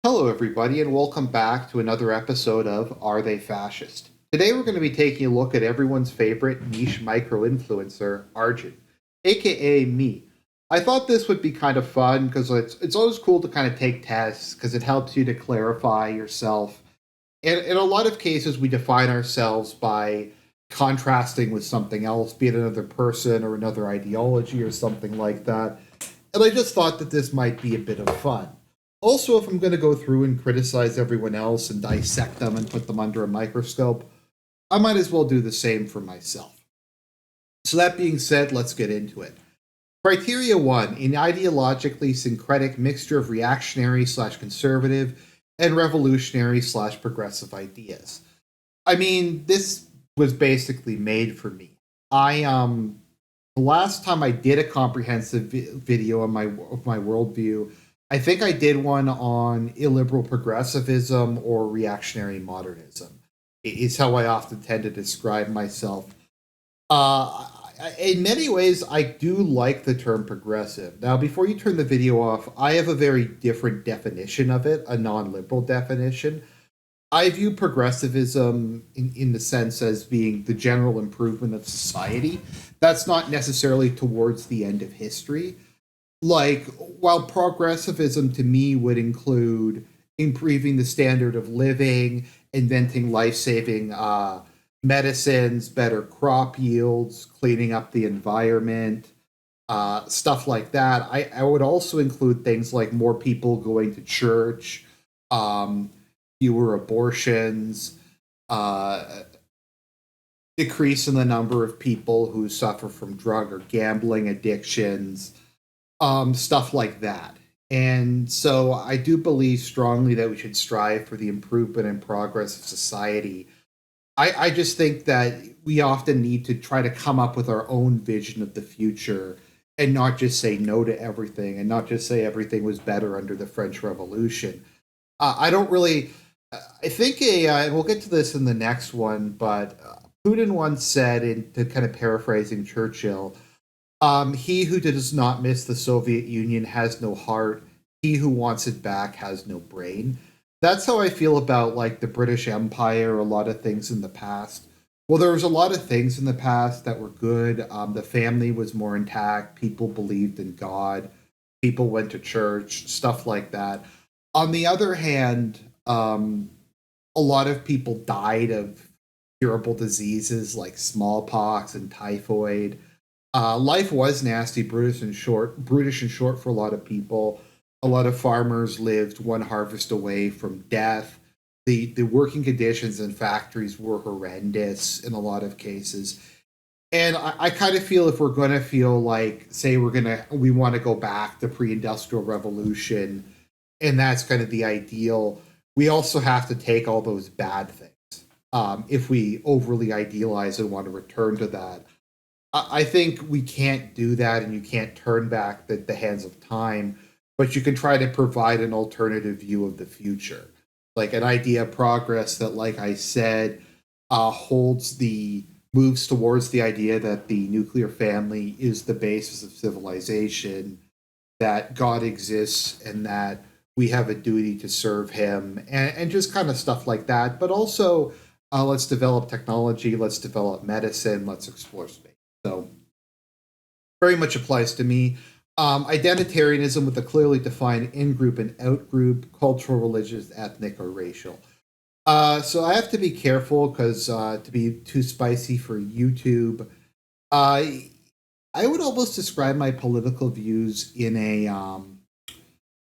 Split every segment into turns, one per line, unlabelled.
Hello, everybody, and welcome back to another episode of Are They Fascist? Today, we're going to be taking a look at everyone's favorite niche micro influencer, Argent, aka me. I thought this would be kind of fun because it's always cool to kind of take tests because it helps you to clarify yourself. And in a lot of cases, we define ourselves by contrasting with something else, be it another person or another ideology or something like that. And I just thought that this might be a bit of fun. Also, if I'm going to go through and criticize everyone else and dissect them and put them under a microscope, I might as well do the same for myself. So, that being said, let's get into it. Criteria one: an ideologically syncretic mixture of reactionary slash conservative and revolutionary slash progressive ideas. I mean, this was basically made for me. The last time I did a comprehensive video on my worldview, I think I did one on illiberal progressivism or reactionary modernism. Is how I often tend to describe myself. In many ways, I do like the term progressive. Now, before you turn the video off, I have a very different definition of it, a non-liberal definition. I view progressivism in the sense as being the general improvement of society. That's not necessarily towards the end of history. Like, while progressivism to me would include improving the standard of living, inventing life saving medicines, better crop yields, cleaning up the environment, stuff like that. I would also include things like more people going to church, um, fewer abortions, uh, decrease in the number of people who suffer from drug or gambling addictions, stuff like that. And so I do believe strongly that we should strive for the improvement and progress of society. I just think that we often need to try to come up with our own vision of the future and not just say no to everything and not just say everything was better under the French Revolution. I don't really. I think and we'll get to this in the next one, but Putin once said, to kind of paraphrasing Churchill, he who does not miss the Soviet Union has no heart. He who wants it back has no brain. That's how I feel about like the British Empire, a lot of things in the past. Well, there was a lot of things in the past that were good. The family was more intact. People believed in God. People went to church, stuff like that. On the other hand, a lot of people died of curable diseases like smallpox and typhoid. Life was nasty, brutish and short for a lot of people. A lot of farmers lived one harvest away from death. The working conditions in factories were horrendous in a lot of cases. And I kind of feel if we're going to feel like, say, we want to go back to pre-industrial revolution, and that's kind of the ideal. We also have to take all those bad things. If we overly idealize and want to return to that, I think we can't do that, and you can't turn back the hands of time, but you can try to provide an alternative view of the future, like an idea of progress that, like I said, holds the moves towards the idea that the nuclear family is the basis of civilization, that God exists, and that we have a duty to serve Him, and just kind of stuff like that. But also, let's develop technology, let's develop medicine, let's explore space. So very much applies to me. Identitarianism with a clearly defined in-group and out-group, cultural, religious, ethnic, or racial. So I have to be careful because to be too spicy for YouTube, uh, I would almost describe my political views in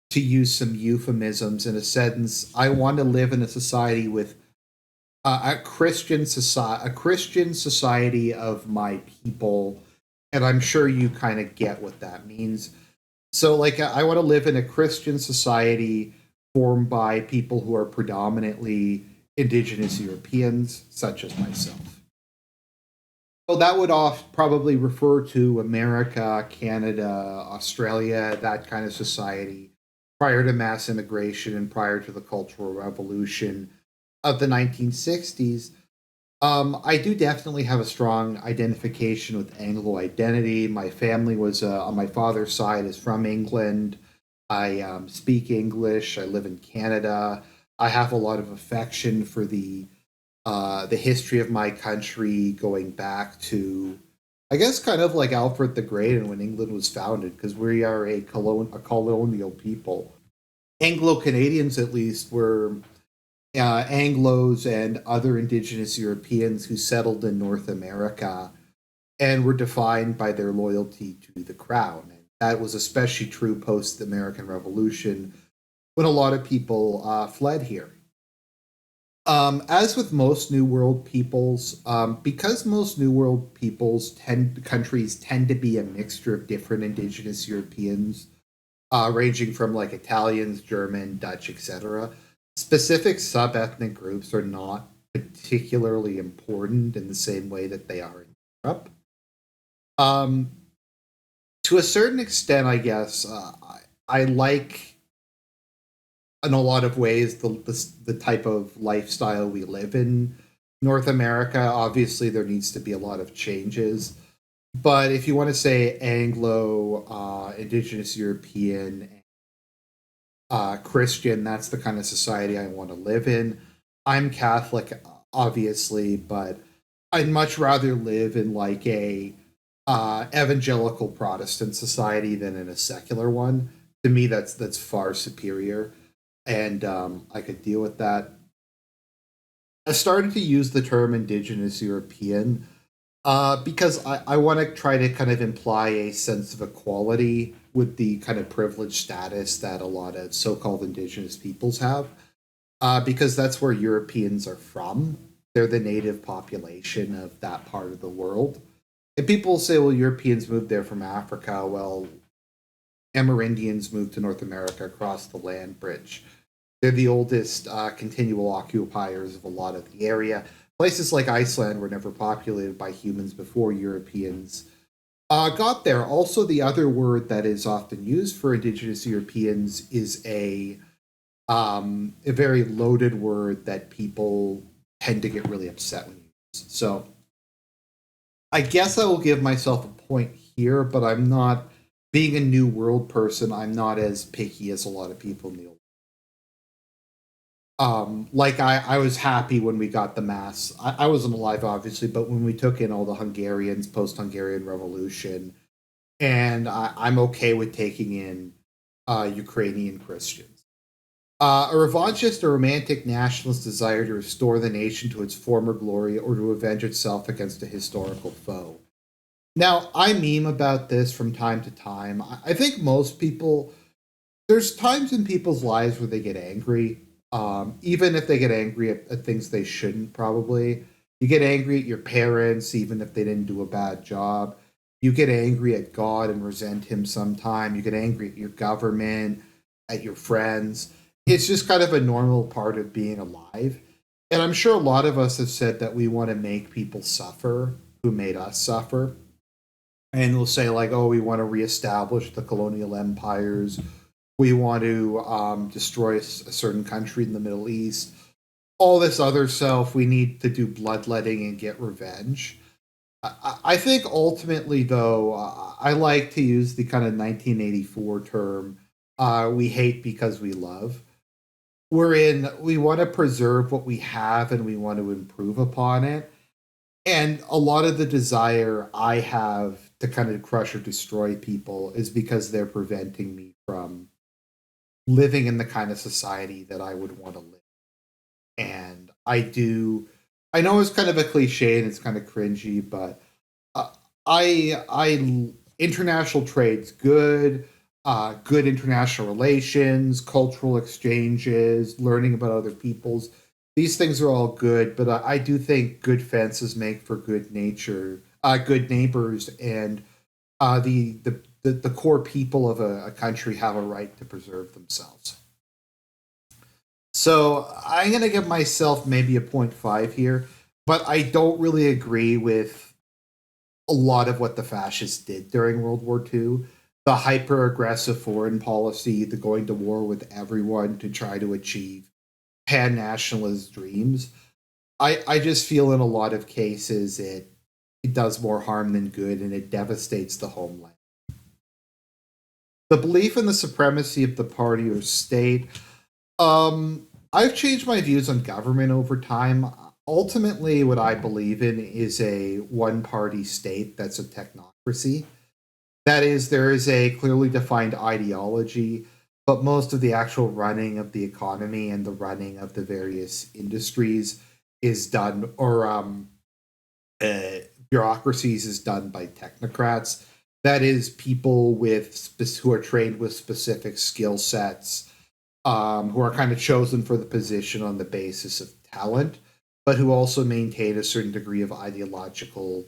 to use some euphemisms in a sentence. I want to live in a society with a Christian society of my people, and I'm sure you kind of get what that means. So, like, I want to live in a Christian society formed by people who are predominantly indigenous Europeans, such as myself. So that would probably refer to America, Canada, Australia, that kind of society, prior to mass immigration and prior to the Cultural Revolution of the 1960s. I do definitely have a strong identification with Anglo identity. My family was on my father's side is from England. I speak English. I live in Canada. I have a lot of affection for the history of my country going back to, I guess, kind of like Alfred the Great and when England was founded, because we are a colonial people. Anglo Canadians, at least, were Anglos and other indigenous Europeans who settled in North America and were defined by their loyalty to the crown. And that was especially true post the American Revolution when a lot of people fled here. As with most New World peoples, because most New World countries tend to be a mixture of different indigenous Europeans, ranging from like Italians, German, Dutch, etc. Specific sub-ethnic groups are not particularly important in the same way that they are in Europe. Um, to a certain extent, I guess I like in a lot of ways the type of lifestyle we live in North America. Obviously, there needs to be a lot of changes. But if you want to say Anglo, Indigenous European, Christian, that's the kind of society I want to live in. I'm Catholic, obviously, but I'd much rather live in like a evangelical Protestant society than in a secular one. To me, that's far superior, and I could deal with that. I started to use the term Indigenous European because I want to try to kind of imply a sense of equality with the kind of privileged status that a lot of so called indigenous peoples have, because that's where Europeans are from. They're the native population of that part of the world. And people say, well, Europeans moved there from Africa. Well, Amerindians moved to North America across the land bridge. They're the oldest continual occupiers of a lot of the area. Places like Iceland were never populated by humans before Europeans got there. Also, the other word that is often used for indigenous Europeans is a very loaded word that people tend to get really upset when you use. So I guess I will give myself a point here, but I'm not being a new world person. I'm not as picky as a lot of people in the old. Like I was happy when we got the mass. I wasn't alive, obviously, but when we took in all the Hungarians post Hungarian Revolution, and I'm okay with taking in Ukrainian Christians. A revanchist or romantic nationalist desire to restore the nation to its former glory or to avenge itself against a historical foe. Now, I meme about this from time to time. I think most people, there's times in people's lives where they get angry, even if they get angry at things they shouldn't, probably. You get angry at your parents, even if they didn't do a bad job. You get angry at God and resent Him sometime. You get angry at your government, at your friends. It's just kind of a normal part of being alive. And I'm sure a lot of us have said that we want to make people suffer who made us suffer. And they'll say, like, oh, we want to reestablish the colonial empires, we want to destroy a certain country in the Middle East, all this other stuff. We need to do bloodletting and get revenge. I think ultimately, though, I like to use the kind of 1984 term, we hate because we love. We want to preserve what we have and we want to improve upon it. And a lot of the desire I have to kind of crush or destroy people is because they're preventing me from living in the kind of society that I would want to live. And I know it's kind of a cliche and it's kind of cringy, but uh, international trade's good, good international relations, cultural exchanges, learning about other people's. These things are all good, but I do think good fences make for good neighbors, and the core people of a country have a right to preserve themselves. So I'm going to give myself maybe a point 0.5 here, but I don't really agree with a lot of what the fascists did during World War II. The hyper aggressive foreign policy, the going to war with everyone to try to achieve pan nationalist dreams. I just feel in a lot of cases it does more harm than good and it devastates the homeland. The belief in the supremacy of the party or state. I've changed my views on government over time. Ultimately, what I believe in is a one party state that's a technocracy. That is, there is a clearly defined ideology, but most of the actual running of the economy and the running of the various industries is done, or uh, bureaucracies is done by technocrats. That is, people who are trained with specific skill sets, who are kind of chosen for the position on the basis of talent, but who also maintain a certain degree of ideological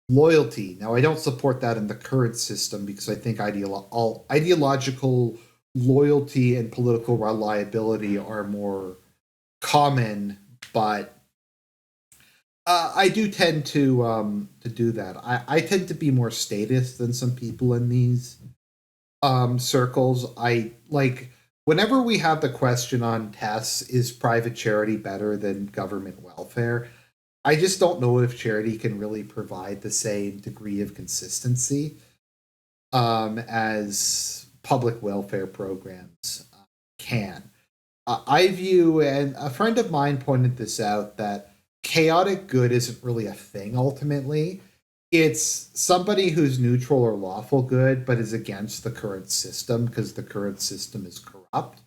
loyalty. Now, I don't support that in the current system because I think ideological loyalty and political reliability are more common, but I do tend to do that. I tend to be more statist than some people in these circles. I like whenever we have the question on tests, is private charity better than government welfare? I just don't know if charity can really provide the same degree of consistency as public welfare programs can. I view, and a friend of mine pointed this out, that chaotic good isn't really a thing ultimately. It's somebody who's neutral or lawful good, but is against the current system because the current system is corrupt.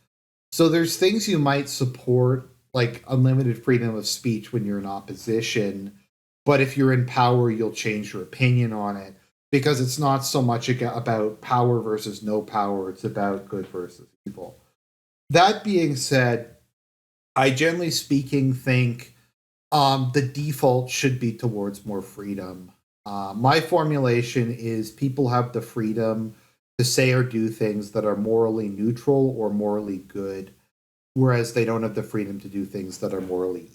So there's things you might support, like unlimited freedom of speech when you're in opposition, but if you're in power, you'll change your opinion on it because it's not so much about power versus no power, it's about good versus evil. That being said, I generally speaking think the default should be towards more freedom. My formulation is people have the freedom to say or do things that are morally neutral or morally good, whereas they don't have the freedom to do things that are morally evil.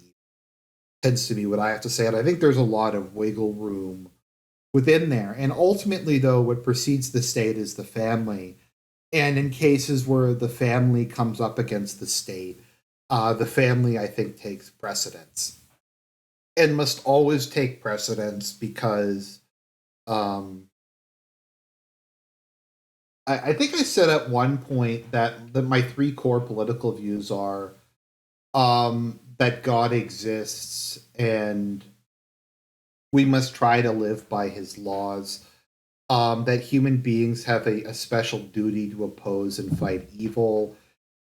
Tends to be what I have to say. And I think there's a lot of wiggle room within there. And ultimately, though, what precedes the state is the family. And in cases where the family comes up against the state, the family, I think, takes precedence and must always take precedence because um, I think I said at one point that my three core political views are that God exists and we must try to live by his laws, that human beings have a special duty to oppose and fight evil,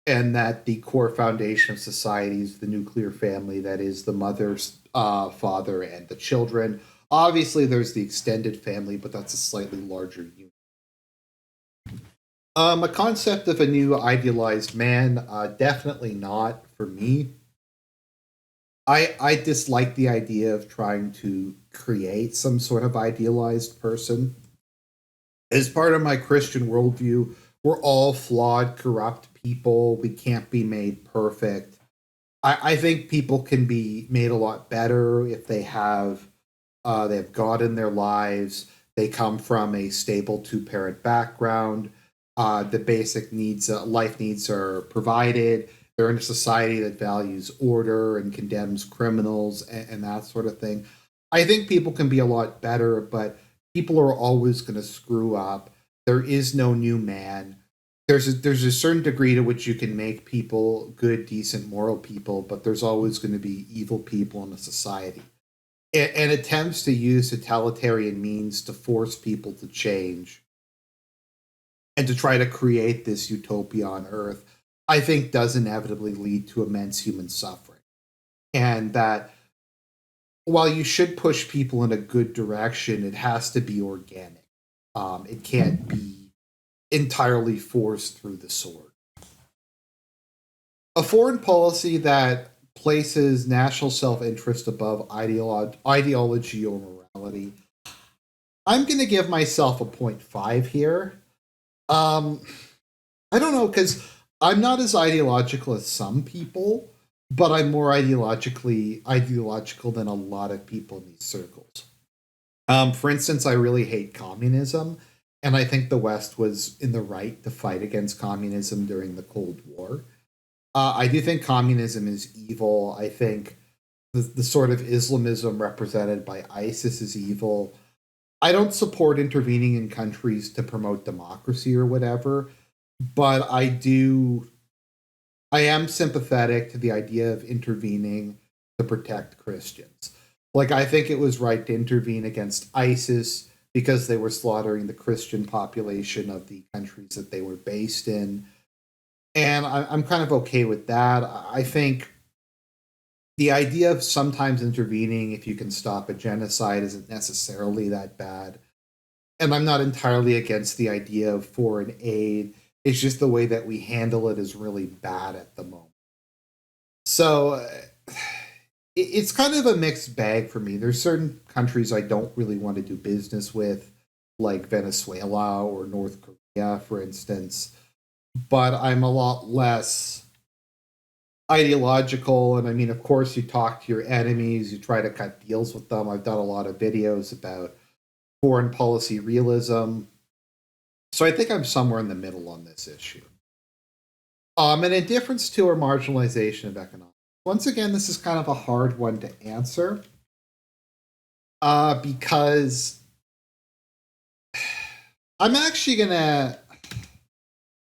and that the core foundation of society is the nuclear family, that is the mother, father, and the children. Obviously, there's the extended family, but that's a slightly larger unit. A concept of a new idealized man, definitely not for me. I dislike the idea of trying to create some sort of idealized person. As part of my Christian worldview, we're all flawed, corrupt people. We can't be made perfect. I think people can be made a lot better if they have God in their lives. They come from a stable two-parent background. The basic needs, life needs, are provided. They're in a society that values order and condemns criminals and that sort of thing. I think people can be a lot better, but people are always going to screw up. There is no new man. There's a certain degree to which you can make people good, decent, moral people, but there's always going to be evil people in a society. And attempts to use totalitarian means to force people to change and to try to create this utopia on Earth, I think does inevitably lead to immense human suffering. And that while you should push people in a good direction, it has to be organic. It can't be entirely forced through the sword. A foreign policy that places national self interest above ideology or morality. I'm going to give myself a point 0.5 here. Um, I don't know, because I'm not as ideological as some people, but I'm more ideological than a lot of people in these circles. For instance, I really hate communism, and I think the West was in the right to fight against communism during the Cold War. I do think communism is evil. I think the sort of Islamism represented by ISIS is evil. I don't support intervening in countries to promote democracy or whatever, but I am sympathetic to the idea of intervening to protect Christians. Like, I think it was right to intervene against ISIS because they were slaughtering the Christian population of the countries that they were based in. And I'm kind of okay with that. I think the idea of sometimes intervening if you can stop a genocide isn't necessarily that bad. And I'm not entirely against the idea of foreign aid. It's just the way that we handle it is really bad at the moment. So it's kind of a mixed bag for me. There's certain countries I don't really want to do business with, like Venezuela or North Korea, for instance. But I'm a lot less ideological. And I mean, of course, you talk to your enemies, you try to cut deals with them. I've done a lot of videos about foreign policy realism. So I think I'm somewhere in the middle on this issue. An indifference to or marginalization of economics. Once again, this is kind of a hard one to answer because I'm actually going to.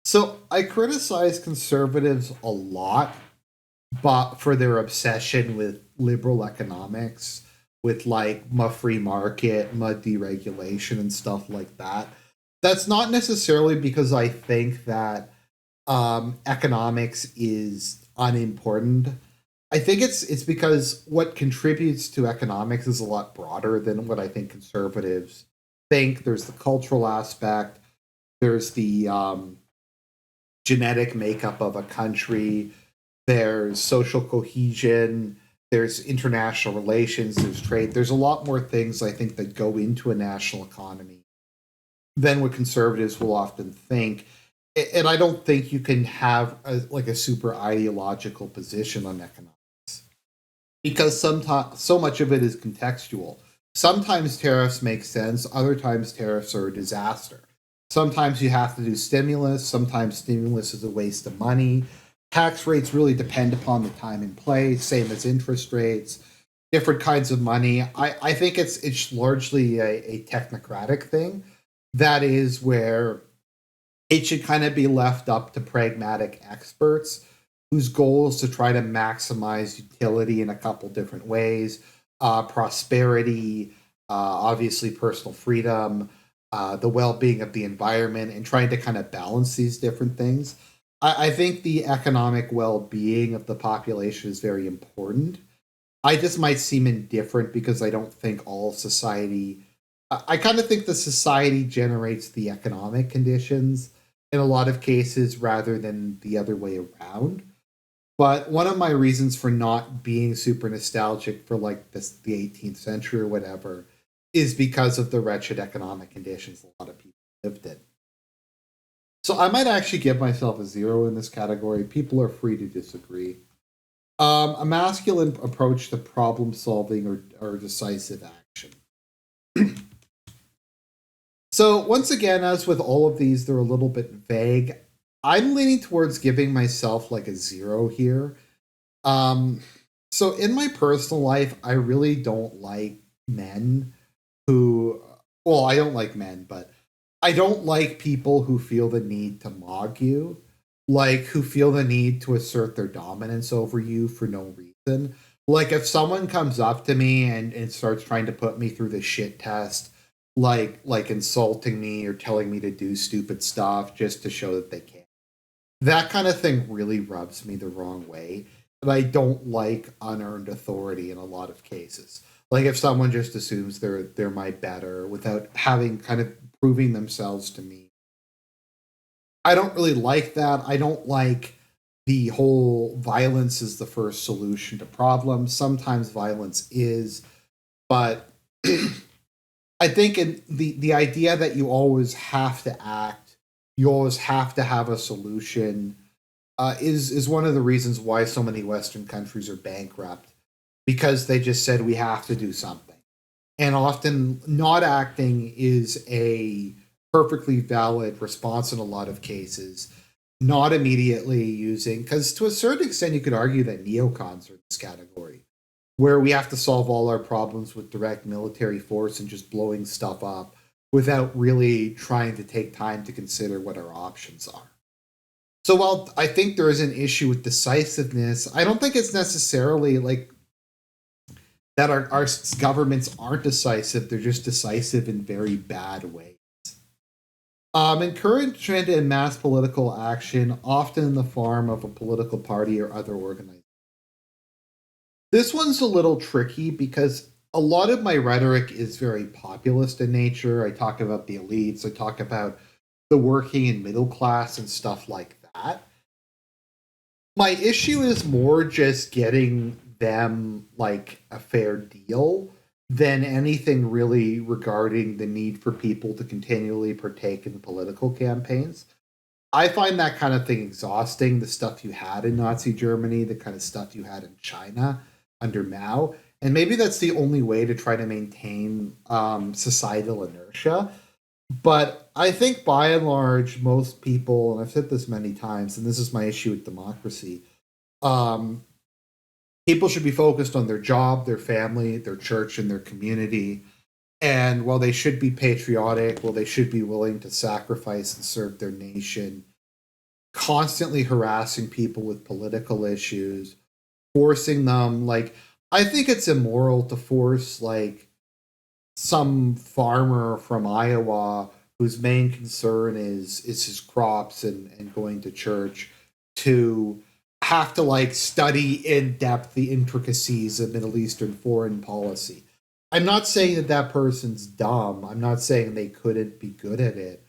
So I criticize conservatives a lot, but for their obsession with liberal economics, with like free market, deregulation, and stuff like that. That's not necessarily because I think that economics is unimportant. I think it's because what contributes to economics is a lot broader than what I think conservatives think. There's the cultural aspect. There's the genetic makeup of a country. There's social cohesion. There's international relations. There's trade. There's a lot more things I think that go into a national economy than what conservatives will often think. And I don't think you can have a super ideological position on economics because sometimes so much of it is contextual. Sometimes tariffs make sense. Other times tariffs are a disaster. Sometimes you have to do stimulus. Sometimes stimulus is a waste of money. Tax rates really depend upon the time and place, same as interest rates, different kinds of money. I think it's largely a technocratic thing. That is where it should kind of be left up to pragmatic experts whose goal is to try to maximize utility in a couple different ways, prosperity, obviously personal freedom, the well-being of the environment, and trying to kind of balance these different things. I think the economic well-being of the population is very important. I just might seem indifferent because I don't think all society. I kind of think the society generates the economic conditions in a lot of cases rather than the other way around. But one of my reasons for not being super nostalgic for like the 18th century or whatever is because of the wretched economic conditions a lot of people lived in. So I might actually give myself a 0 in this category. People are free to disagree. A masculine approach to problem solving or decisive action. So once again, as with all of these, they're a little bit vague. I'm leaning towards giving myself like a 0 here. Um, so in my personal life, I really don't like men who, well, I don't like men, but I don't like people who feel the need to mog you, like who feel the need to assert their dominance over you for no reason. Like if someone comes up to me and starts trying to put me through the shit test, like insulting me or telling me to do stupid stuff just to show that they can. That kind of thing really rubs me the wrong way. And I don't like unearned authority in a lot of cases. Like if someone just assumes they're my better without having kind of proving themselves to me. I don't really like that. I don't like the whole violence is the first solution to problems. Sometimes violence is, but I think in the idea that you always have to act, you always have to have a solution, is one of the reasons why so many Western countries are bankrupt because they just said we have to do something, and often not acting is a perfectly valid response in a lot of cases. Not immediately using, because to a certain extent you could argue that neocons are in this category. where we have to solve all our problems with direct military force and just blowing stuff up without really trying to take time to consider what our options are. So while I think there is an issue with decisiveness, I don't think it's necessarily like that our governments aren't decisive. They're just decisive in very bad ways. Encouragement in mass political action, often in the form of a political party or other organization. This one's a little tricky because a lot of my rhetoric is very populist in nature. I talk about the elites, I talk about the working and middle class and stuff like that. My issue is more just getting them like a fair deal than anything really regarding the need for people to continually partake in political campaigns. I find that kind of thing exhausting. The stuff you had in Nazi Germany, the kind of stuff you had in China under Mao. And maybe that's the only way to try to maintain societal inertia. But I think by and large, most people, and I've said this many times, and this is my issue with democracy, um, people should be focused on their job, their family, their church, and their community. And while they should be patriotic, while they should be willing to sacrifice and serve their nation, constantly harassing people with political issues, forcing them, like, I think it's immoral to force, like, some farmer from Iowa whose main concern is his crops and going to church to have to like study in depth the intricacies of Middle Eastern foreign policy. I'm not saying that that person's dumb. I'm not saying they couldn't be good at it,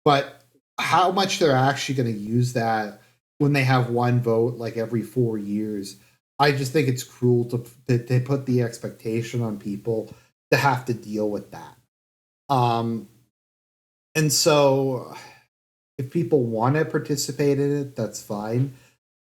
but how much they're actually going to use that when they have one vote like every 4 years. I just think it's cruel to put the expectation on people to have to deal with that. Um, and so if people want to participate in it, that's fine.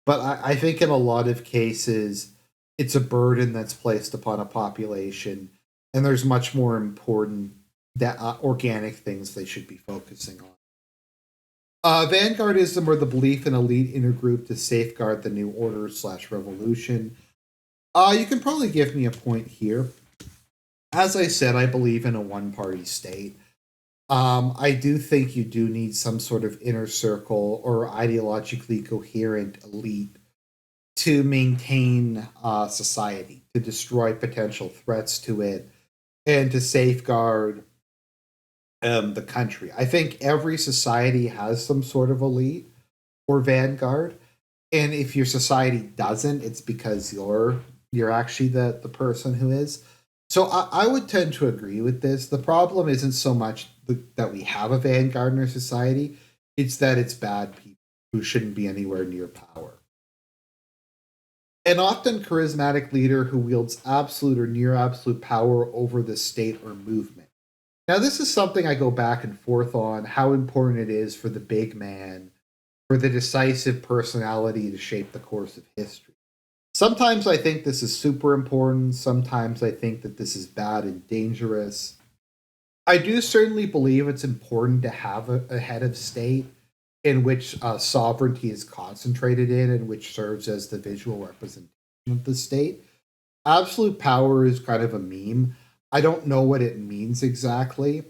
But I think in a lot of cases, it's a burden that's placed upon a population, and there's much more important that organic things they should be focusing on. Vanguardism, or the belief in elite intergroup to safeguard the new order slash revolution. You can probably give me a point here. As I said, I believe in a one party state. I do think you do need some sort of inner circle or ideologically coherent elite to maintain society, to destroy potential threats to it, and to safeguard the country. I think every society has some sort of elite or vanguard, and if your society doesn't, it's because you're actually the person who is. So I would tend to agree with this. The problem isn't so much that we have a vanguard in our society; it's that it's bad people who shouldn't be anywhere near power. An often charismatic leader who wields absolute or near absolute power over the state or movement. Now, this is something I go back and forth on how important it is for the big man, for the decisive personality to shape the course of history. Sometimes I think this is super important. Sometimes I think that this is bad and dangerous. I do certainly believe it's important to have a head of state in which sovereignty is concentrated in and which serves as the visual representation of the state. Absolute power is kind of a meme. I don't know what it means exactly.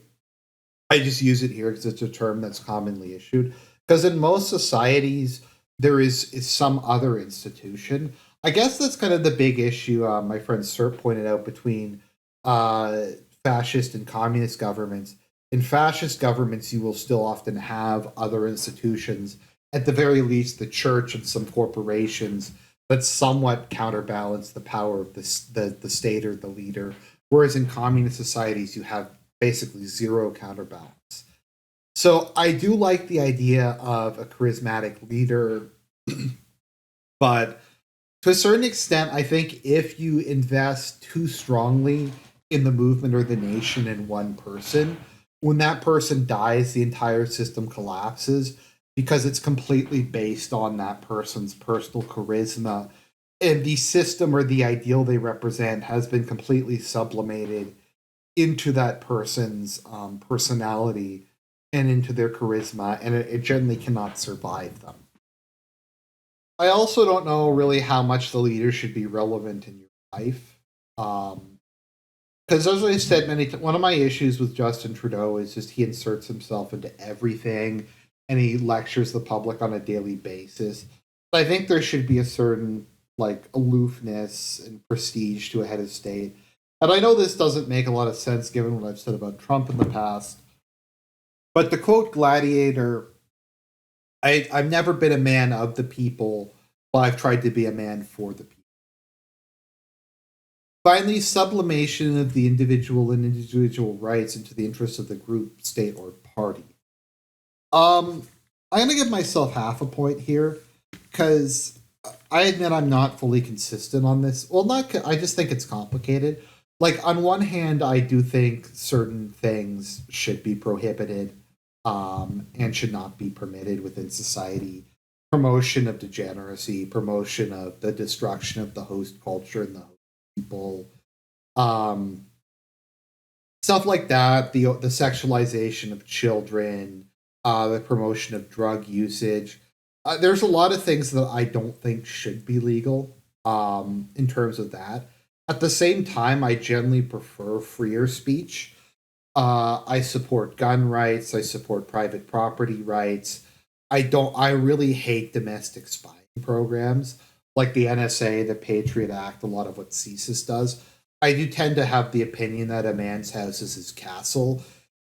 I just use it here because it's a term that's commonly issued. Because in most societies, there is some other institution. I guess that's kind of the big issue my friend Sir pointed out between uh, fascist and communist governments. In fascist governments, you will still often have other institutions, at the very least, the church and some corporations, that somewhat counterbalance the power of the state or the leader. Whereas in communist societies, you have basically zero counterbalance. So I do like the idea of a charismatic leader, but to a certain extent, I think if you invest too strongly in the movement or the nation in one person, when that person dies, the entire system collapses because it's completely based on that person's personal charisma. And the system or the ideal they represent has been completely sublimated into that person's personality and into their charisma, and it generally cannot survive them. I also don't know really how much the leader should be relevant in your life. Because as I said many times, one of my issues with Justin Trudeau is just he inserts himself into everything and he lectures the public on a daily basis. I think there should be a certain like aloofness and prestige to a head of state. And I know this doesn't make a lot of sense given what I've said about Trump in the past. But to quote Gladiator, I've never been a man of the people, but I've tried to be a man for the people. Finally, sublimation of the individual and individual rights into the interests of the group, state, or party. I'm gonna give myself half a point here because I admit I'm not fully consistent on this. Well, not. I just think it's complicated. Like on one hand, I do think certain things should be prohibited, and should not be permitted within society. Promotion of degeneracy, promotion of the destruction of the host culture and the host people, um, stuff like that. The sexualization of children, the promotion of drug usage. There's a lot of things that I don't think should be legal, in terms of that. At the same time, I generally prefer freer speech. I support gun rights. I support private property rights. I don't. I really hate domestic spying programs like the NSA, the Patriot Act, a lot of what CSIS does. I do tend to have the opinion that a man's house is his castle.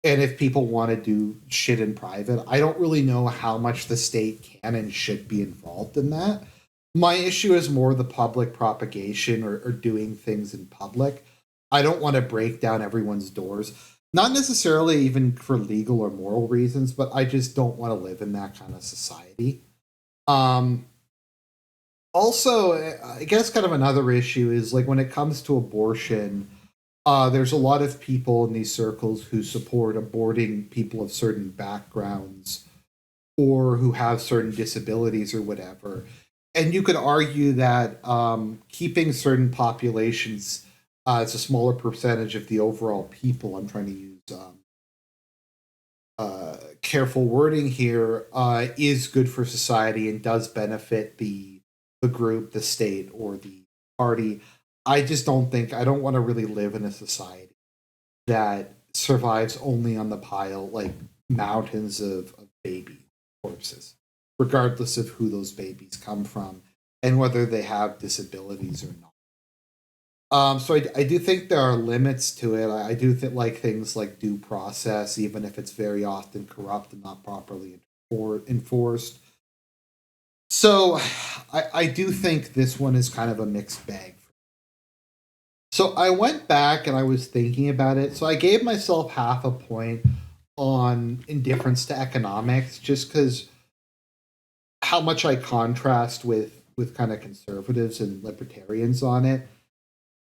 And if people want to do shit in private, I don't really know how much the state can and should be involved in that. My issue is more the public propagation or doing things in public. I don't want to break down everyone's doors. Not necessarily even for legal or moral reasons, but I just don't want to live in that kind of society. Um, Also, I guess kind of another issue is like when it comes to abortion, there's a lot of people in these circles who support aborting people of certain backgrounds or who have certain disabilities or whatever. And you could argue that keeping certain populations as a smaller percentage of the overall people, I'm trying to use careful wording here, is good for society and does benefit the group, the state, or the party. I just don't think I don't want to really live in a society that survives only on the pile like mountains of baby corpses, regardless of who those babies come from and whether they have disabilities or not. So I do think there are limits to it. I do think like things like due process, even if it's very often corrupt and not properly enforced. So I do think this one is kind of a mixed bag. So I went back and I was thinking about it. So I gave myself half a point on indifference to economics just because how much I contrast with kind of conservatives and libertarians on it.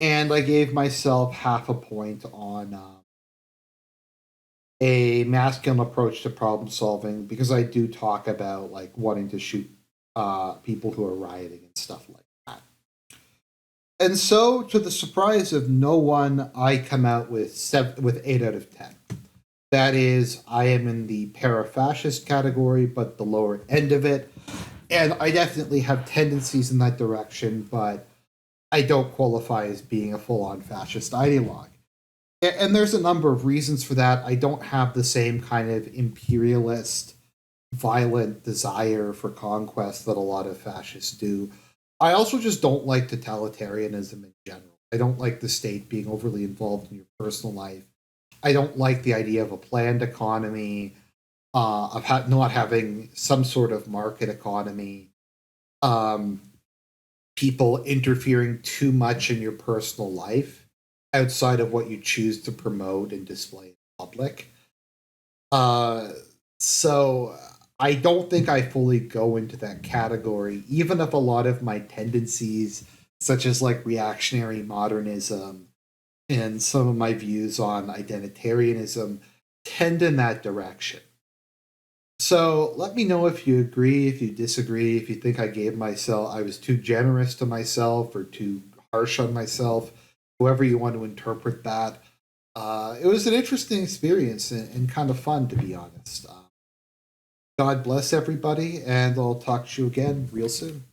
And I gave myself half a point on a masculine approach to problem solving because I do talk about like wanting to shoot people who are rioting and stuff like that. And so, to the surprise of no one, I come out with 8 out of 10. That is, I am in the para-fascist category, but the lower end of it, and I definitely have tendencies in that direction, but I don't qualify as being a full-on fascist ideologue. And there's a number of reasons for that. I don't have the same kind of imperialist, violent desire for conquest that a lot of fascists do. I also just don't like totalitarianism in general. I don't like the state being overly involved in your personal life. I don't like the idea of a planned economy, of not having some sort of market economy, um, people interfering too much in your personal life outside of what you choose to promote and display in public. Uh, so I don't think I fully go into that category, even if a lot of my tendencies, such as like reactionary modernism and some of my views on identitarianism, tend in that direction. So let me know if you agree, if you disagree, if you think I was too generous to myself or too harsh on myself, however you want to interpret that. It was an interesting experience and kind of fun, to be honest. God bless everybody, and I'll talk to you again real soon.